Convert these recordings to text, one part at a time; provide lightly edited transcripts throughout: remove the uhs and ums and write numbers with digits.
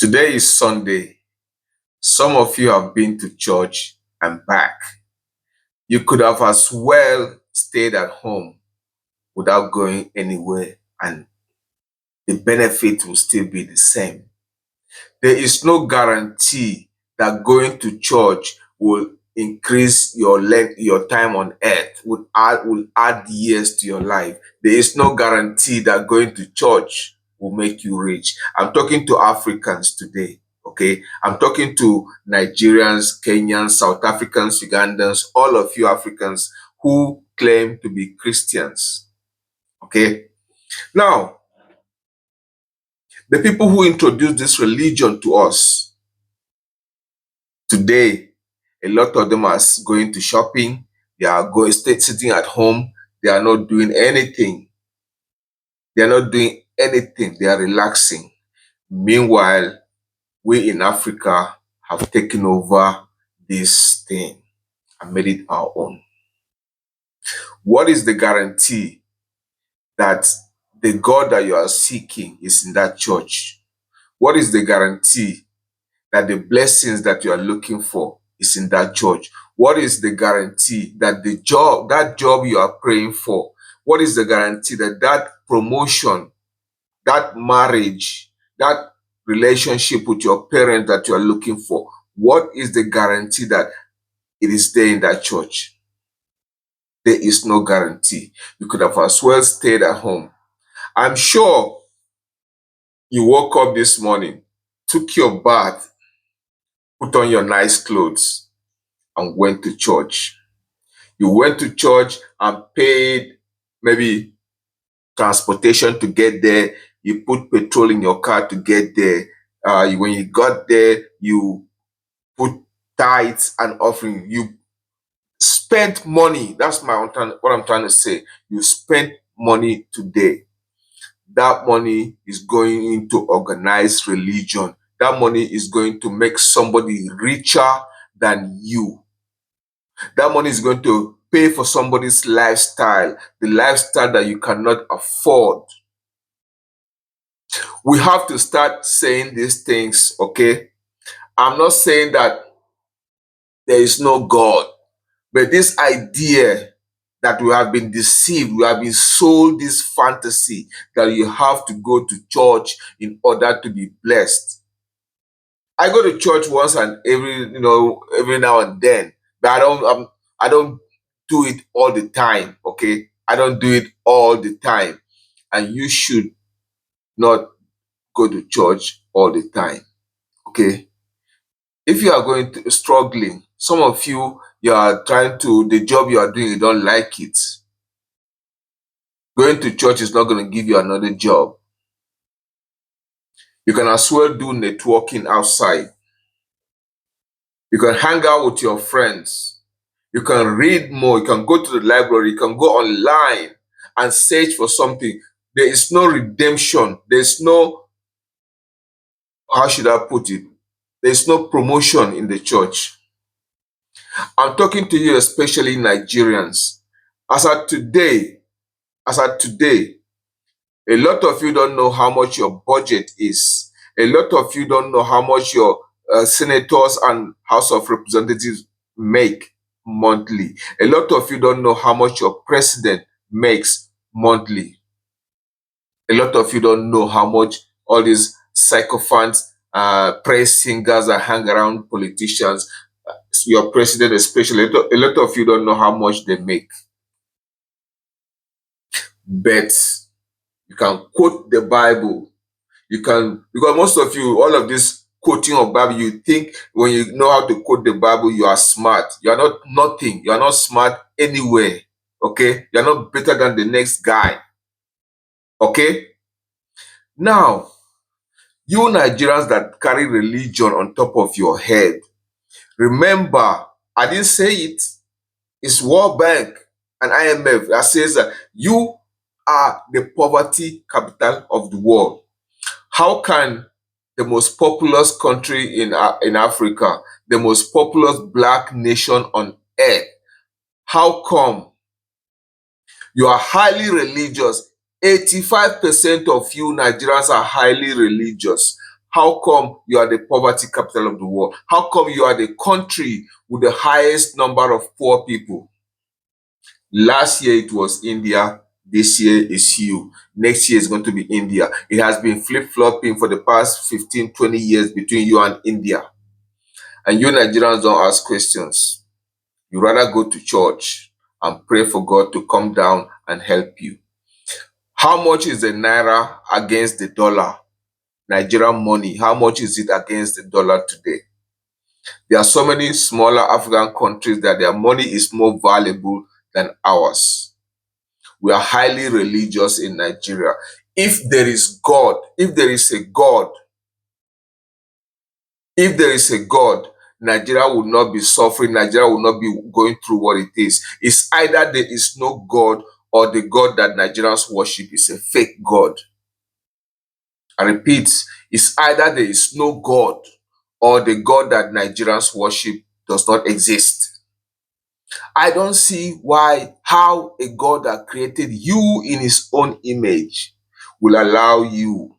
Today is Sunday. Some of you have been to church and back. You could have as well stayed at home without going anywhere, and the benefit will still be the same. There is no guarantee that going to church will increase your time on earth, will add years to your life. There is no guarantee that going to church will make you rich. I'm talking to Africans today. Okay, I'm talking to Nigerians, Kenyans, South Africans, Ugandans, all of you Africans who claim to be Christians. Okay, now the people who introduced this religion to us today, a lot of them are going to shopping. They are sitting at home. They are not doing anything. They are not doing anything. They are relaxing. Meanwhile, we in Africa have taken over this thing and made it our own. What is the guarantee that the God that you are seeking is in that church? What is the guarantee that the blessings that you are looking for is in that church? What is the guarantee that that job you are praying for, what is the guarantee that that promotion, that marriage, that relationship with your parent that you are looking for, what is the guarantee that it is there in that church? There is no guarantee. You could have as well stayed at home. I'm sure you woke up this morning, took your bath, put on your nice clothes, and went to church. You went to church and paid maybe transportation to get there. You put petrol in your car to get there. When you got there, you put tithes and offering. You spent money. That's what I'm trying to say. You spent money today. That money is going into organized religion. That money is going to make somebody richer than you. That money is going to pay for somebody's lifestyle, the lifestyle that you cannot afford. We have to start saying these things, okay? I'm not saying that there is no God, but this idea that we have been deceived, we have been sold this fantasy that you have to go to church in order to be blessed. I go to church once and every now and then, but I don't do it all the time. Okay, I don't do it all the time, and you should not go to church all the time. Okay, if you are going to struggling, some of you are trying to the job you are doing, you don't like it. Going to church is not going to give you another job. You can as well do networking outside. You can hang out with your friends. You can read more. You can go to the library. You can go online and search for something. There is no redemption. There's no, how should I put it? There's no promotion in the church. I'm talking to you, especially Nigerians. As at today, a lot of you don't know how much your budget is. A lot of you don't know how much your senators and House of Representatives make monthly. A lot of you don't know how much your president makes monthly. A lot of you don't know how much all these sycophants, praise singers that hang around politicians, your president especially, a lot of you don't know how much they make. But you can quote the Bible. You can, because most of you, all of this quoting of Bible, you think when you know how to quote the Bible, you are smart. You are not nothing. You are not smart anywhere. Okay? You are not better than the next guy. Okay? Now, you Nigerians that carry religion on top of your head, remember, I didn't say it. It's World Bank and IMF that says that you are the poverty capital of the world. How can the most populous country in Africa, the most populous black nation on earth, how come you are highly religious? 85% of you Nigerians are highly religious. How come you are the poverty capital of the world? How come you are the country with the highest number of poor people? Last year it was India. This year is you. Next year is going to be India. It has been flip-flopping for the past 15, 20 years between you and India. And you Nigerians don't ask questions. You rather go to church and pray for God to come down and help you. How much is the naira against the dollar? Nigerian money, how much is it against the dollar today? There are so many smaller African countries that their money is more valuable than ours. We are highly religious in Nigeria. If there is God, if there is a God, if there is a God, Nigeria will not be suffering. Nigeria will not be going through what it is. It's either there is no God or the God that Nigerians worship is a fake God. I repeat, it's either there is no God or the God that Nigerians worship does not exist. I don't see how a God that created you in his own image will allow you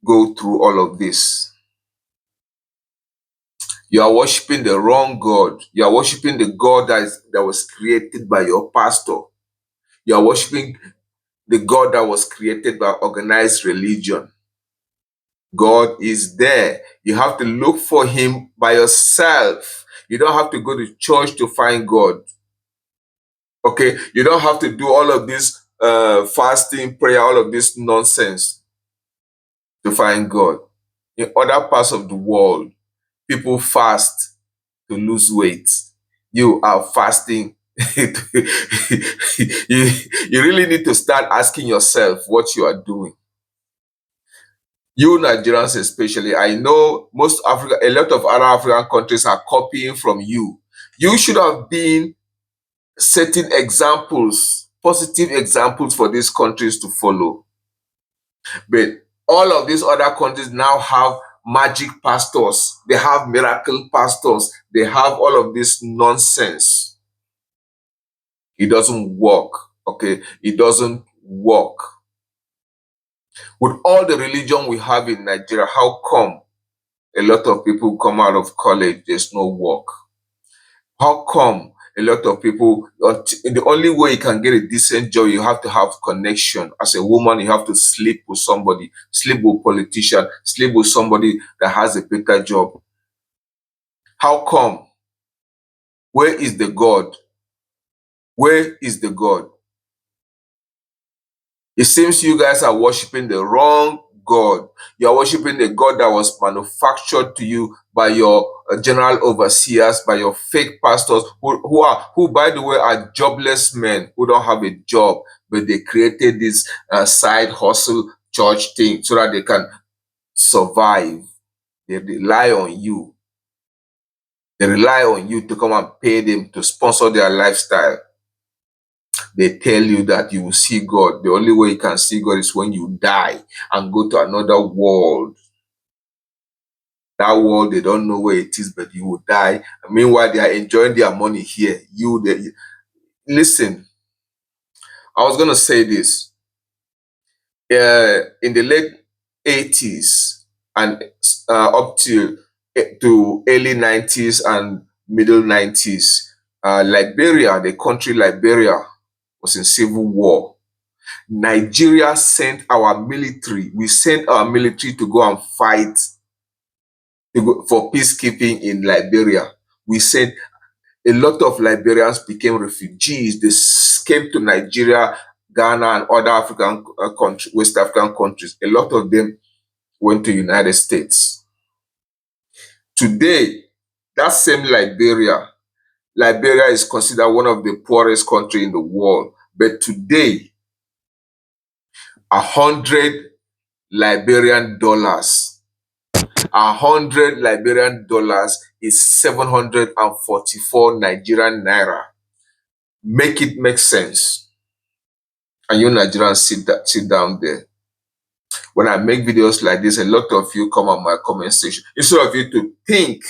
go through all of this. You are worshiping the wrong God. You are worshiping the God that was created by your pastor. You are worshiping the God that was created by organized religion. God is there. You have to look for him by yourself. You don't have to go to church to find God. Okay? You don't have to do all of this fasting, prayer, all of this nonsense to find God. In other parts of the world, people fast to lose weight. You are fasting. you, you really need to start asking yourself what you are doing. You Nigerians especially, I know a lot of other African countries are copying from you. You should have been setting examples, positive examples for these countries to follow. But all of these other countries now have magic pastors. They have miracle pastors. They have all of this nonsense. It doesn't work, okay? It doesn't work. With all the religion we have in Nigeria, how come a lot of people come out of college, there's no work? How come a lot of people, the only way you can get a decent job, you have to have connection. As a woman, you have to sleep with somebody, sleep with a politician, sleep with somebody that has a better job. How come? Where is the God? Where is the God? It seems you guys are worshiping the wrong God. You are worshiping the God that was manufactured to you by your general overseers, by your fake pastors, who by the way are jobless men who don't have a job, but they created this side hustle church thing so that they can survive. They rely on you. They rely on you to come and pay them to sponsor their lifestyle. They tell you that you will see God. The only way you can see God is when you die and go to another world. That world, they don't know where it is, but you will die. And meanwhile, they are enjoying their money here. Listen, I was going to say this. In the late 80s and up to early 90s and middle 90s, Liberia, the country Liberia, was in civil war. Nigeria sent our military. We sent our military to go and fight for peacekeeping in Liberia. We sent a lot of Liberians became refugees. They came to Nigeria, Ghana, and other African countries, West African countries. A lot of them went to United States. Today, that same Liberia is considered one of the poorest countries in the world. But today, 100 Liberian dollars. 100 Liberian dollars is 744 Nigerian naira. Make it make sense. And you Nigerians sit down there. When I make videos like this, a lot of you come on my comment section. Instead of you to think,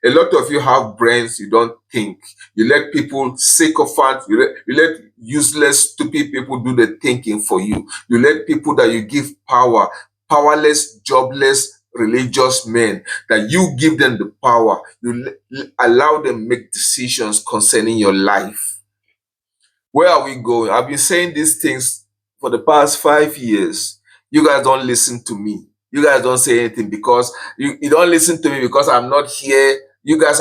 a lot of you have brains, you don't think. You let people, sycophants, you let useless, stupid people do the thinking for you. You let people that you give power, powerless, jobless, religious men, that you give them the power. You allow them make decisions concerning your life. Where are we going? I've been saying these things for the past 5 years. You guys don't listen to me. You guys don't say anything because you don't listen to me because I'm not here. You guys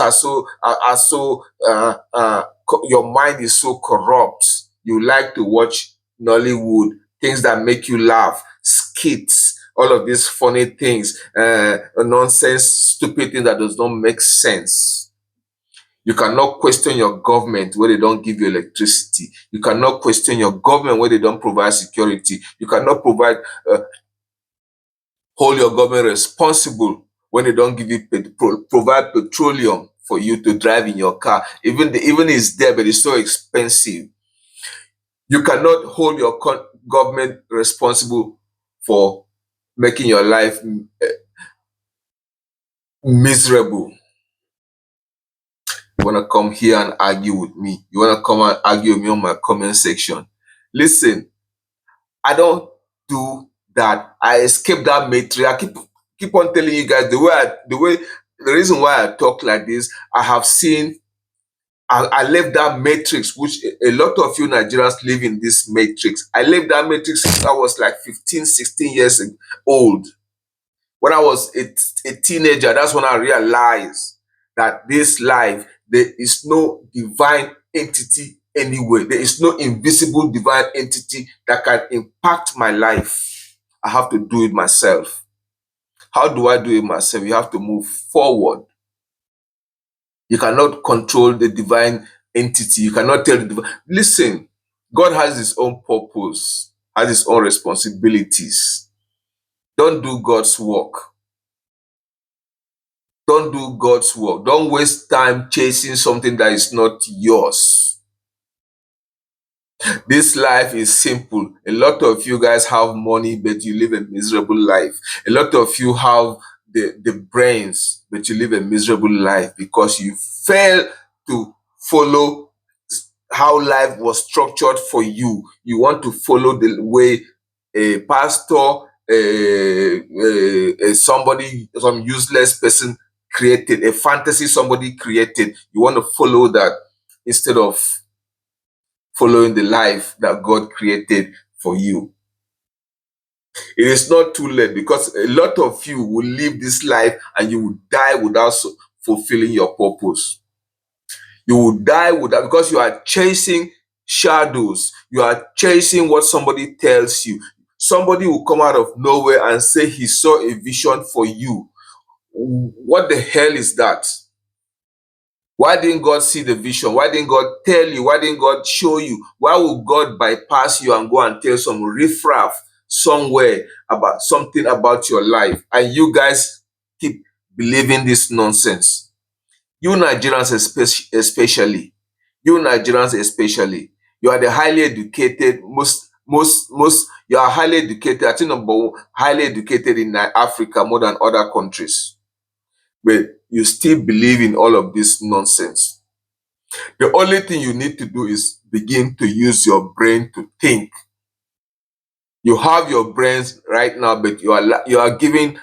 your mind is so corrupt. You like to watch Nollywood, things that make you laugh, skits, all of these funny things, nonsense, stupid things that does not make sense. You cannot question your government where they don't give you electricity. You cannot question your government where they don't provide security. You cannot hold your government responsible when they don't give you provide petroleum for you to drive in your car. Even it's there, but it's so expensive. You cannot hold your government responsible for making your life miserable. You want to come here and argue with me. You want to come and argue with me on my comment section. Listen, I don't do that. I escape that matrix. I keep on telling you guys the reason why I talk like this. I left that matrix, which a lot of you Nigerians live in this matrix. I left that matrix since I was like 15, 16 years old. When I was a teenager, that's when I realized that this life, there is no divine entity anywhere. There is no invisible divine entity that can impact my life. I have to do it myself. How do I do it myself? You have to move forward. You cannot control the divine entity. You cannot tell the divine. Listen, God has his own purpose, has his own responsibilities. Don't do God's work. Don't do God's work. Don't waste time chasing something that is not yours. This life is simple. A lot of you guys have money, but you live a miserable life. A lot of you have the brains, but you live a miserable life because you fail to follow how life was structured for you. You want to follow the way a pastor, somebody, some useless person created, a fantasy somebody created. You want to follow that instead of following the life that God created for you. It is not too late because a lot of you will live this life and you will die without fulfilling your purpose. You will die without, because you are chasing shadows. You are chasing what somebody tells you. Somebody will come out of nowhere and say he saw a vision for you. What the hell is that? Why didn't God see the vision? Why didn't God tell you? Why didn't God show you? Why would God bypass you and go and tell some riffraff somewhere about something about your life? And you guys keep believing this nonsense. You Nigerians especially, you are the highly educated, you are highly educated, I think number one, highly educated in Africa more than other countries. But you still believe in all of this nonsense. The only thing you need to do is begin to use your brain to think. You have your brains right now, but you are giving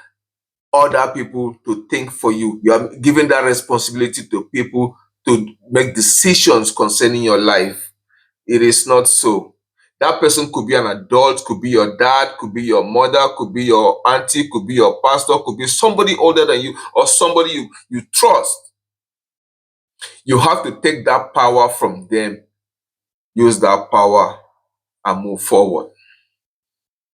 other people to think for you. You are giving that responsibility to people to make decisions concerning your life. It is not so. That person could be an adult, could be your dad, could be your mother, could be your auntie, could be your pastor, could be somebody older than you or somebody you trust. You have to take that power from them, use that power and move forward.